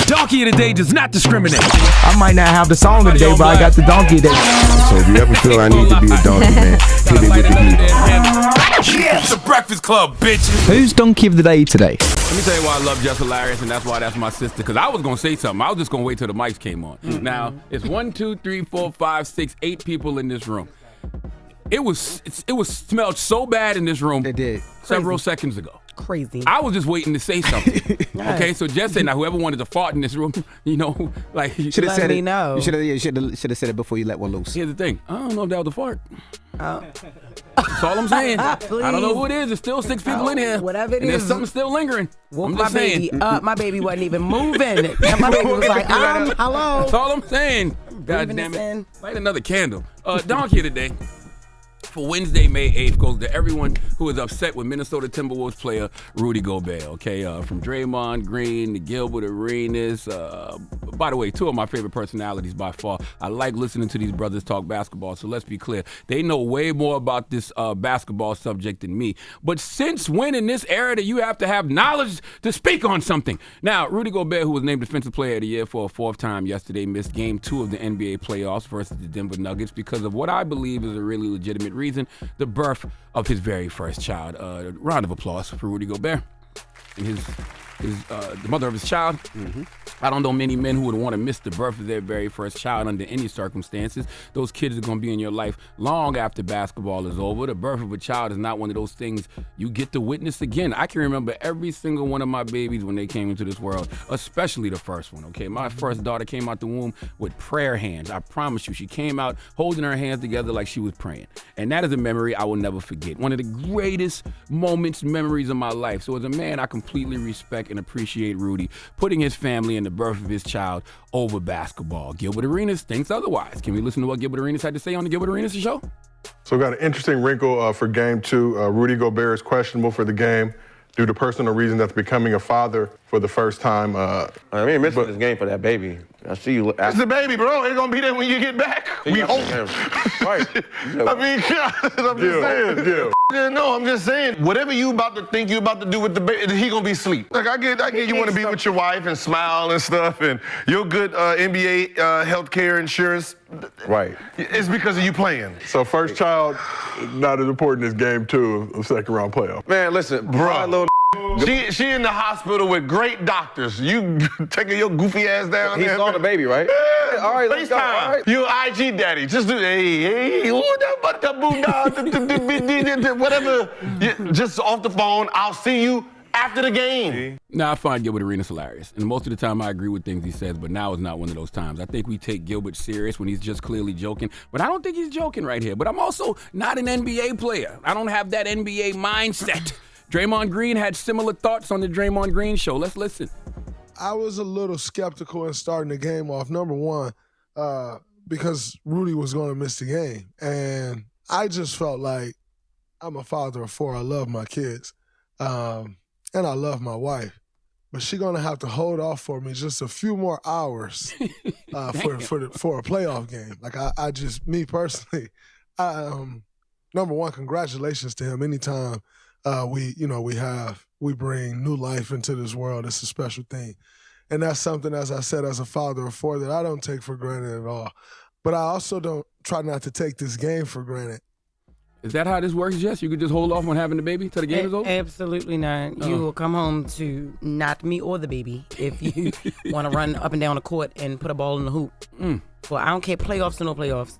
Donkey of the day does not discriminate. I might not have the song of the day, but I got the donkey of the day. So if you ever feel I need to be a donkey, man, hit it with the heat. It's the Breakfast Club, bitches. Who's donkey of the day today? Let me tell you why I love Jess Hilarious, and that's why that's my sister. Because I was going to say something. I was just going to wait till the mics came on. Now, it's 1, 2, 3, 4, 5, 6, 8 people in this room. It was smelled so bad in this room. It did. Several seconds ago. Crazy. I was just waiting to say something. Okay, so Jess said, now whoever wanted to fart in this room, like Should have said it. Know. You should have said it before you let one loose. Here's the thing. I don't know if that was a fart. Oh. That's all I'm saying. I Please. don't know who it is. There's still 6 people in here. Whatever it and there's is. something still lingering. Woke I'm my just saying. baby up. My baby wasn't even moving. And my baby was like, hello. That's all I'm saying. God Breathing damn this it. in. Light another candle. Donkey today. For Wednesday, May 8th, goes to everyone who is upset with Minnesota Timberwolves player Rudy Gobert, okay? From Draymond Green to Gilbert Arenas. By the way, 2 of my favorite personalities by far. I like listening to these brothers talk basketball, so let's be clear. They know way more about this basketball subject than me. But since when in this era do you have to have knowledge to speak on something? Now, Rudy Gobert, who was named Defensive Player of the Year for a 4th time yesterday, missed Game 2 of the NBA playoffs versus the Denver Nuggets because of what I believe is a really legitimate reason, the birth of his very first child. Round of applause for Rudy Gobert and the mother of his child. I don't know many men who would want to miss the birth of their very first child under any circumstances. Those kids are going to be in your life long after basketball is over. The birth of a child is not one of those things you get to witness again. I can remember every single one of my babies when they came into this world, especially the first one, okay? My first daughter came out the womb with prayer hands. I promise you, she came out holding her hands together like she was praying. And that is a memory I will never forget. One of the greatest memories of my life. So as a man, I completely respect and appreciate Rudy putting his family and the birth of his child over basketball. Gilbert Arenas thinks otherwise. Can we listen to what Gilbert Arenas had to say on the Gilbert Arenas show? So we got an interesting wrinkle for Game 2. Rudy Gobert is questionable for the game due to personal reasons after becoming a father for the first time. I mean, missing this game for that baby. I see you. It's the baby, bro. It's gonna be there when you get back. We hope. Right. I mean, I'm just saying. No, I'm just saying. Whatever you about to think you about to do with the baby, he gonna be asleep. Like I get you want to be with your wife and smile and stuff, and your good NBA healthcare insurance. Right. It's because of you playing. So first child, not as important as Game 2 of second round playoff. Man, listen, bro. She in the hospital with great doctors. You taking your goofy ass down he there. He saw the baby, right? Yeah. All right, let's go. All right. You IG daddy. Just do whatever. Just off the phone. I'll see you after the game. Now, I find Gilbert Arenas hilarious. And most of the time, I agree with things he says, but now is not one of those times. I think we take Gilbert serious when he's just clearly joking, but I don't think he's joking right here. But I'm also not an NBA player. I don't have that NBA mindset. Draymond Green had similar thoughts on the Draymond Green show. Let's listen. I was a little skeptical in starting the game off, number one, because Rudy was going to miss the game. And I just felt like I'm a father of 4. I love my kids. And I love my wife. But she's going to have to hold off for me just a few more hours for a playoff game. Like, I just, me personally, number one, congratulations to him. Anytime we bring new life into this world, it's a special thing. And that's something, as I said, as a father of 4, that I don't take for granted at all. But I also don't try not to take this game for granted. Is that how this works, Jess? You could just hold off on having the baby till the game is over? Absolutely not. You will come home to not me or the baby if you want to run up and down the court and put a ball in the hoop. Well, I don't care, playoffs or no playoffs.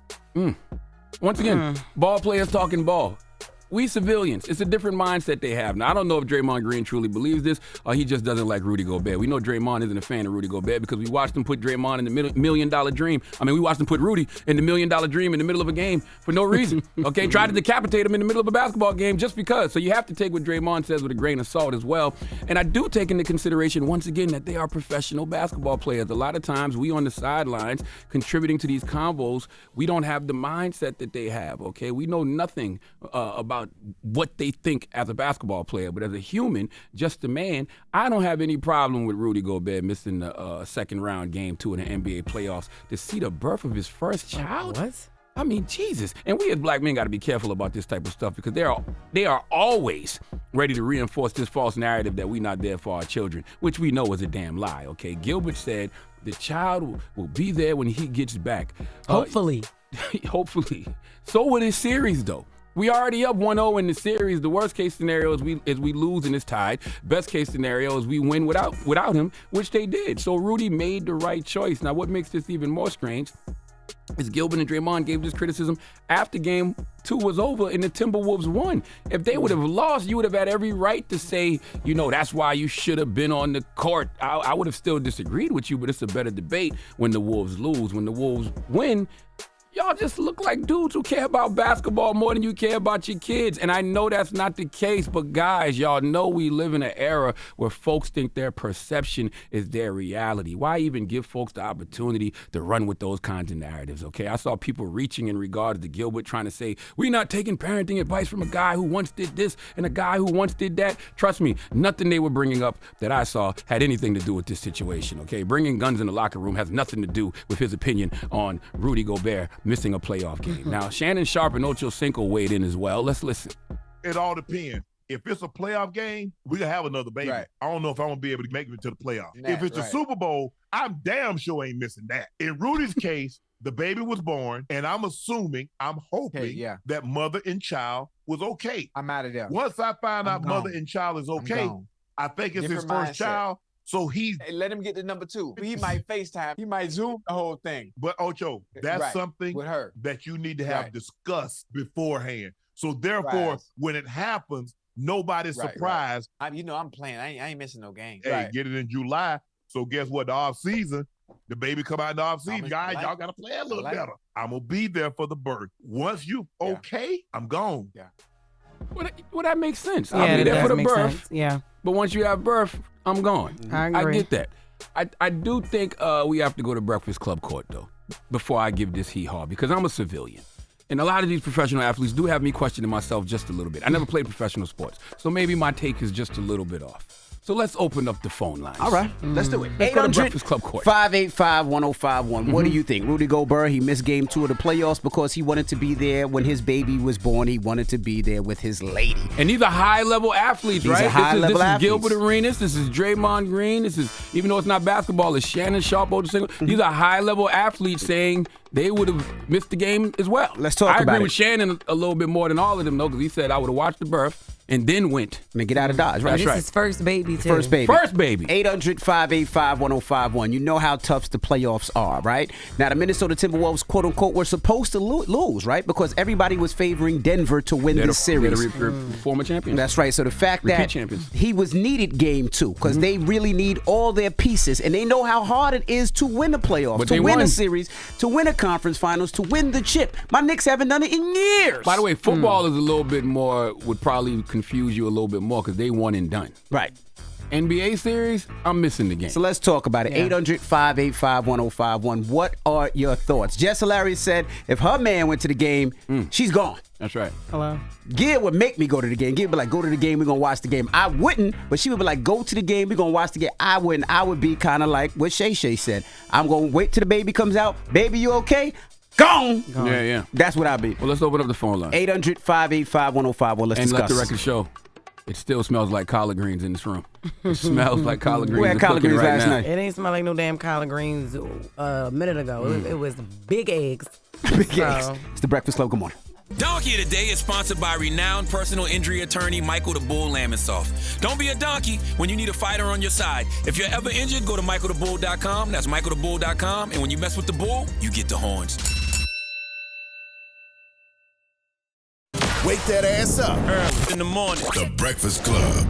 Once again, ball players talking ball. We civilians, it's a different mindset they have. Now, I don't know if Draymond Green truly believes this or he just doesn't like Rudy Gobert. We know Draymond isn't a fan of Rudy Gobert because we watched him put Draymond in the $1 million dream. I mean, we watched him put Rudy in the $1 million dream in the middle of a game for no reason. Okay, tried to decapitate him in the middle of a basketball game just because. So you have to take what Draymond says with a grain of salt as well. And I do take into consideration, once again, that they are professional basketball players. A lot of times we on the sidelines contributing to these combos, we don't have the mindset that they have, okay? We know nothing about what they think as a basketball player, but as a human, just a man, I don't have any problem with Rudy Gobert missing the second round game 2 in the NBA playoffs to see the birth of his first child. What? I mean, Jesus. And we as black men got to be careful about this type of stuff because they are always ready to reinforce this false narrative that we're not there for our children, which we know is a damn lie, okay? Gilbert said the child will be there when he gets back. Hopefully. Hopefully. So with his series, though. We already up 1-0 in the series. The worst case scenario is we lose and it's tied. Best case scenario is we win without him, which they did. So Rudy made the right choice. Now, what makes this even more strange is Gilbert and Draymond gave this criticism after game 2 was over and the Timberwolves won. If they would have lost, you would have had every right to say, that's why you should have been on the court. I would have still disagreed with you, but it's a better debate when the Wolves lose. When the Wolves win, y'all just look like dudes who care about basketball more than you care about your kids. And I know that's not the case, but guys, y'all know we live in an era where folks think their perception is their reality. Why even give folks the opportunity to run with those kinds of narratives, okay? I saw people reaching in regards to Gilbert trying to say, we're not taking parenting advice from a guy who once did this and a guy who once did that. Trust me, nothing they were bringing up that I saw had anything to do with this situation, okay? Bringing guns in the locker room has nothing to do with his opinion on Rudy Gobert missing a playoff game. Now, Shannon Sharpe and Ocho Cinco weighed in as well. Let's listen. It all depends. If it's a playoff game, we can have another baby. Right. I don't know if I'm going to be able to make it to the playoffs. If it's a Super Bowl, I'm damn sure ain't missing that. In Rudy's case, the baby was born, and I'm hoping that mother and child was okay. I'm out of there. Once I find out mother and child is okay, I think it's his first child. So hey, let him get to number 2. He might FaceTime. He might Zoom the whole thing. But Ocho, that's something with her that you need to have discussed beforehand. So therefore, when it happens, nobody's surprised. I'm playing. I ain't missing no game. Hey, get it in July. So guess what? The off season, the baby come out in the off season. Guys, y'all got to play a little better. I'm going to be there for the birth. Once you I'm gone. Yeah. Well, that makes sense. Yeah, I'll be there for the birth. Sense. Yeah. But once you have birth, I'm gone. I agree. I get that. I do think we have to go to Breakfast Club court, though, before I give this hee-haw, because I'm a civilian. And a lot of these professional athletes do have me questioning myself just a little bit. I never played professional sports, so maybe my take is just a little bit off. So let's open up the phone lines. All right, let's do it. Let's go to Breakfast Club court. 585-1051. What do you think? Rudy Gobert, he missed game 2 of the playoffs because he wanted to be there when his baby was born. He wanted to be there with his lady. And these are high-level athletes, right? This is Gilbert Arenas. This is Draymond Green. This is, even though it's not basketball, it's Shannon Sharpe. These are high-level athletes saying they would have missed the game as well. Let's talk about it. I agree with Shannon a little bit more than all of them, though, because he said I would have watched the birth and then went. And get out of Dodge, right? This is his first baby, too. First baby. First baby. 800-585-1051. You know how tough the playoffs are, right? Now, the Minnesota Timberwolves, quote-unquote, were supposed to lose, right? Because everybody was favoring Denver to win this series. They're former champions. That's right. So the fact that he was needed game 2, because they really need all their pieces, and they know how hard it is to win a playoff, to win a series, to win a conference finals, to win the chip. My Knicks haven't done it in years. By the way, football is a little bit more, would probably confuse you a little bit more because they won and done. Right. NBA series, I'm missing the game. So let's talk about it. 800-585-1051. What are your thoughts? Jess Hilarious said if her man went to the game, she's gone. That's right. Hello. Gil would make me go to the game. Gil would be like, go to the game, we're going to watch the game. I wouldn't, but she would be like, go to the game, we're going to watch the game. I wouldn't. I would be kind of like what Shay Shay said. I'm going to wait till the baby comes out. Baby, you okay? Gone. Yeah. That's what I'd be. Well, let's open up the phone line. 800-585-1051. Let's discuss. And let the record show. It still smells like collard greens in this room. It smells like collard greens. We had collard greens last night. It ain't smell like no damn collard greens a minute ago. It was big eggs. Big eggs. It's the Breakfast Club. Good morning. Donkey of the Day is sponsored by renowned personal injury attorney Michael the Bull Lamonsoff. Don't be a donkey when you need a fighter on your side. If you're ever injured, go to michaelthebull.com. That's michaelthebull.com. And when you mess with the bull, you get the horns. Wake that ass up. Early in the morning. The Breakfast Club.